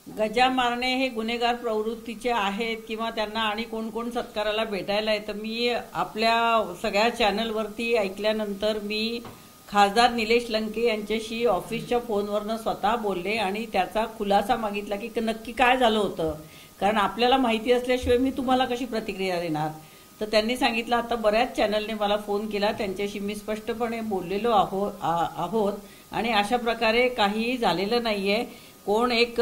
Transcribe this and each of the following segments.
गजा मारणे हे गुन्हेगार प्रवृत्तीचे आहेत किंवा त्यांना आणि कोण कोण सत्काराला भेटायला आहे, तर मी आपल्या सगळ्या चॅनलवरती ऐकल्यानंतर मी खासदार निलेश लंके यांच्याशी ऑफिसच्या फोनवरनं स्वतः बोलले आणि त्याचा खुलासा मागितला की नक्की काय झालं होतं, कारण आपल्याला माहिती असल्याशिवाय मी तुम्हाला कशी प्रतिक्रिया देणार. तर त्यांनी सांगितलं आता बऱ्याच चॅनलने मला फोन केला, त्यांच्याशी मी स्पष्टपणे बोललेलो आहोत आणि अशा प्रकारे काहीही झालेलं नाहीये. कोण एक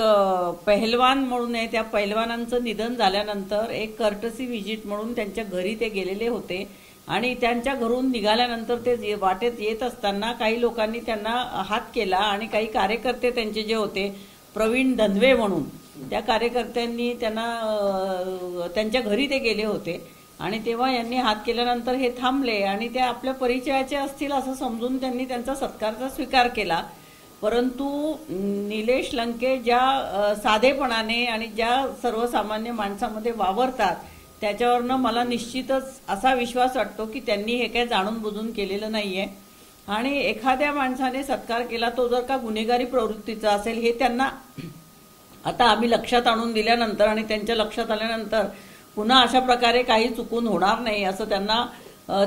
पहलवान म्हणून आहे, त्या पहलवानांचं निधन झाल्यानंतर एक कर्टसी व्हिजिट म्हणून त्यांच्या घरी ते गेलेले होते आणि त्यांच्या घरून निघाल्यानंतर ते वाटेत येत असताना काही लोकांनी त्यांना हात केला आणि काही कार्यकर्ते त्यांचे जे होते प्रवीण धनवे म्हणून त्या कार्यकर्त्यांनी त्यांच्या घरी ते गेले होते आणि तेव्हा यांनी हात केल्यानंतर हे थांबले आणि ते आपल्या परिचयाचे असतील असं समजून त्यांनी त्यांचा सत्कारचा स्वीकार केला. परंतु निलेश लंके ज्या साधेपणाने आणि ज्या सर्वसामान्य माणसामध्ये वावरतात त्याच्यावरनं मला निश्चितच असा विश्वास वाटतो की त्यांनी हे काही जाणून बुजून केलेलं नाहीये आणि एखाद्या माणसाने सत्कार केला तो जर का गुन्हेगारी प्रवृत्तीचा असेल हे त्यांना आता आम्ही लक्षात आणून दिल्यानंतर आणि त्यांच्या लक्षात आल्यानंतर पुन्हा अशा प्रकारे काही चुकून होणार नाही असं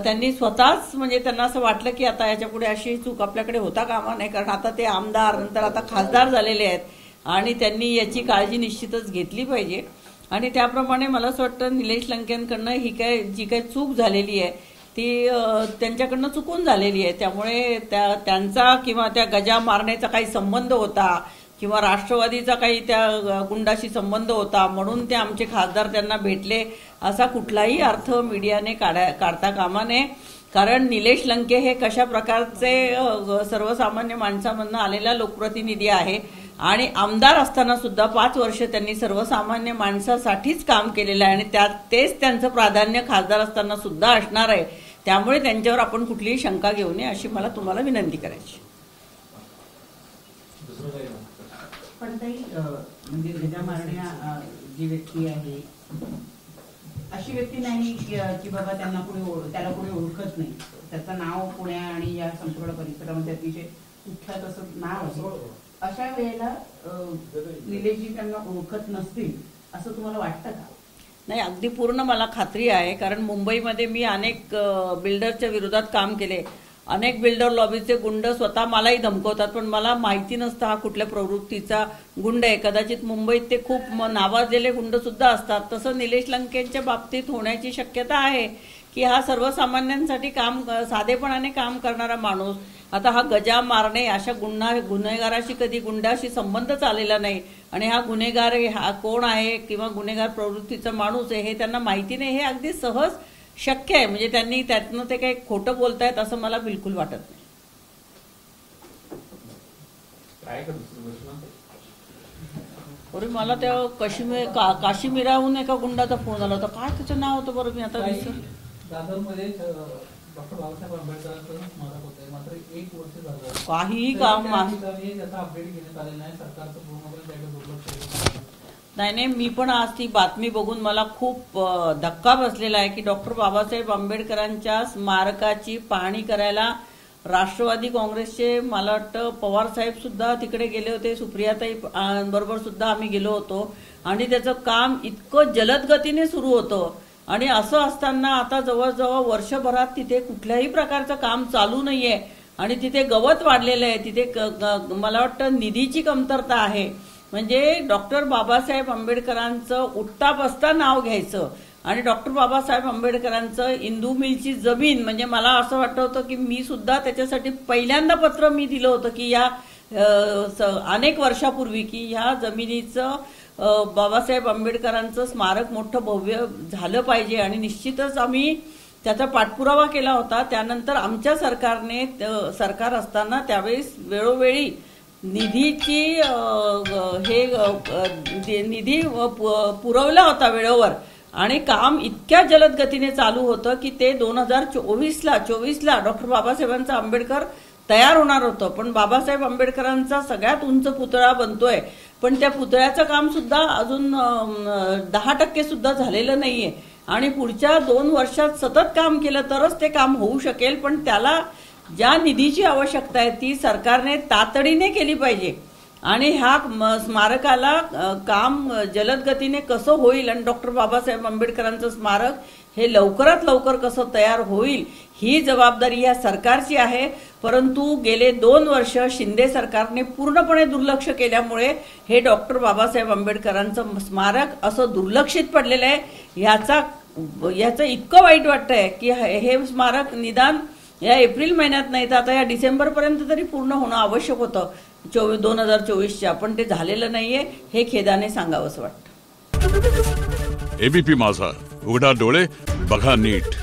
त्यांनी स्वतःच म्हणजे त्यांना असं वाटलं की आता याच्यापुढे अशी चूक आपल्याकडे होता कामा नाही, कारण आता ते आमदार नंतर आता खासदार झालेले आहेत आणि त्यांनी याची काळजी निश्चितच घेतली पाहिजे. आणि त्याप्रमाणे मला असं वाटतं निलेश लंकेंकडनं जी काही चूक झालेली आहे ती त्यांच्याकडनं चुकून झालेली आहे. त्यामुळे त्यांचा किंवा त्या गजा मारण्याचा काही संबंध होता किंवा राष्ट्रवादीचा काही त्या गुंडाशी संबंध होता म्हणून ते आमचे खासदार त्यांना भेटले असा कुठलाही अर्थ मीडियाने काढता कामा नये. कारण निलेश लंके हे कशा प्रकारचे सर्वसामान्य माणसामधनं आलेला लोकप्रतिनिधी आहे आणि आमदार असताना सुद्धा 5 वर्ष त्यांनी सर्वसामान्य माणसासाठीच काम केलेलं आहे आणि तेच त्यांचं प्राधान्य खासदार असताना सुद्धा असणार आहे. त्यामुळे त्यांच्यावर आपण कुठलीही शंका घेऊ नये अशी मला तुम्हाला विनंती करायची. पण ताई म्हणजे गजा मारण्या जी व्यक्ती आहे अशी व्यक्ती नाही की बाबा त्याला कोणी ओळखत नाही, त्याचं नाव पुण्या आणि या संपूर्ण परिसरामध्ये अतिशय कुख्यात असं नाव असं, अशा वेळेला निलेशजी त्यांना ओळखत नसतील असं तुम्हाला वाटतं का? नाही, अगदी पूर्ण मला खात्री आहे, कारण मुंबईमध्ये मी अनेक बिल्डरच्या विरोधात काम केले. अनेक बिल्डर लॉबीचे गुंड स्वतः मलाही धमकवतात पण मला माहिती नसतं हा कुठल्या प्रवृत्तीचा गुंड आहे. कदाचित मुंबईत ते खूप नावाजलेले गुंड सुद्धा असतात. तसं निलेश लंकेंच्या बाबतीत होण्याची शक्यता आहे की हा सर्वसामान्यांसाठी साधेपणाने काम करणारा माणूस. आता हा गजा मारणे अशा गुन्हेगाराशी कधी गुंडाशी संबंधच आलेला नाही आणि हा गुन्हेगार हा कोण आहे किंवा गुन्हेगार प्रवृत्तीचा माणूस आहे हे त्यांना माहिती नाही, हे अगदी सहज शक्य आहे. म्हणजे त्यांनी त्यातनं ते काही खोटं बोलतायत असं मला बिलकुल वाटत नाही. मला त्या काश्मीराहून एका गुंडाचा फोन आला होता, काय त्याचं नाव होतं बरं मी आता दादरमध्ये डॉक्टर बाबासाहेब आंबेडकरांचं स्मारक होतं, मात्र 1 वर्ष झालं काहीही काम त्याचा अपडेट घेण्यात आलेला नाही, सरकारचं पूर्णपणे त्याकडे दुर्लक्ष. नाही, मी पण आज ती बातमी बघून मला खूप धक्का बसलेला आहे की डॉक्टर बाबासाहेब आंबेडकरांच्या स्मारकाची पाहणी करायला राष्ट्रवादी काँग्रेसचे मला वाटतं पवार साहेब सुद्धा तिकडे गेले होते, सुप्रियाताई बरोबर सुद्धा आम्ही गेलो होतो आणि त्याचं काम इतकं जलद गतीने सुरू होतं. आणि असं असताना आता जवळजवळ वर्षभरात तिथे कुठल्याही प्रकारचं काम चालू नाहीये आणि तिथे गवत वाढलेलं आहे, तिथे मला वाटतं निधीची कमतरता आहे. म्हणजे डॉक्टर बाबासाहेब आंबेडकरांचं उठता बसता नाव घ्यायचं आणि डॉक्टर बाबासाहेब आंबेडकरांचं इंदू मिलची जमीन, म्हणजे मला असं वाटत होतं की मी सुद्धा त्याच्यासाठी पहिल्यांदा पत्र मी दिलं होतं की या अनेक वर्षापूर्वी की ह्या जमिनीचं बाबासाहेब आंबेडकरांचं स्मारक मोठं भव्य झालं पाहिजे आणि निश्चितच आम्ही त्याचा पाठपुरावा केला होता. त्यानंतर आमच्या सरकार असताना त्यावेळेस वेळोवेळी निधीची निधी पुरवला होता वेळेवर आणि काम इतक्या जलद गतीने चालू होतं की ते 2024ला डॉक्टर बाबासाहेबांचा आंबेडकर तयार होणार होतं. पण बाबासाहेब आंबेडकरांचा सगळ्यात उंच पुतळा बनतोय पण त्या पुतळ्याचं काम सुद्धा अजून 10% सुद्धा झालेलं नाहीये आणि पुढच्या 2 वर्षात सतत काम केलं तरच ते काम होऊ शकेल. पण त्याला ज्या निधीची आवश्यकता आहे ती सरकारने तातडीने केली पाहिजे आणि ह्या स्मारकाला काम जलद गतीने कसं होईल आणि डॉक्टर बाबासाहेब आंबेडकरांचं स्मारक हे लवकरात लवकर कसं तयार होईल ही जबाबदारी या सरकारची आहे. परंतु गेले 2 वर्ष शिंदे सरकारने पूर्णपणे दुर्लक्ष केल्यामुळे हे डॉक्टर बाबासाहेब आंबेडकरांचं स्मारक असं दुर्लक्षित पडलेलं आहे. याचं इतकं वाईट वाटतंय की हे स्मारक निदान या एप्रिल महिन्यात नाही तर आता या डिसेंबरपर्यंत तरी पूर्ण होणं आवश्यक होतं 2024च्या, पण ते झालेलं नाहीये. हे खेदाने सांगावंसं वाटतं. एबीपी माझा, उघडा डोळे बघा नीट.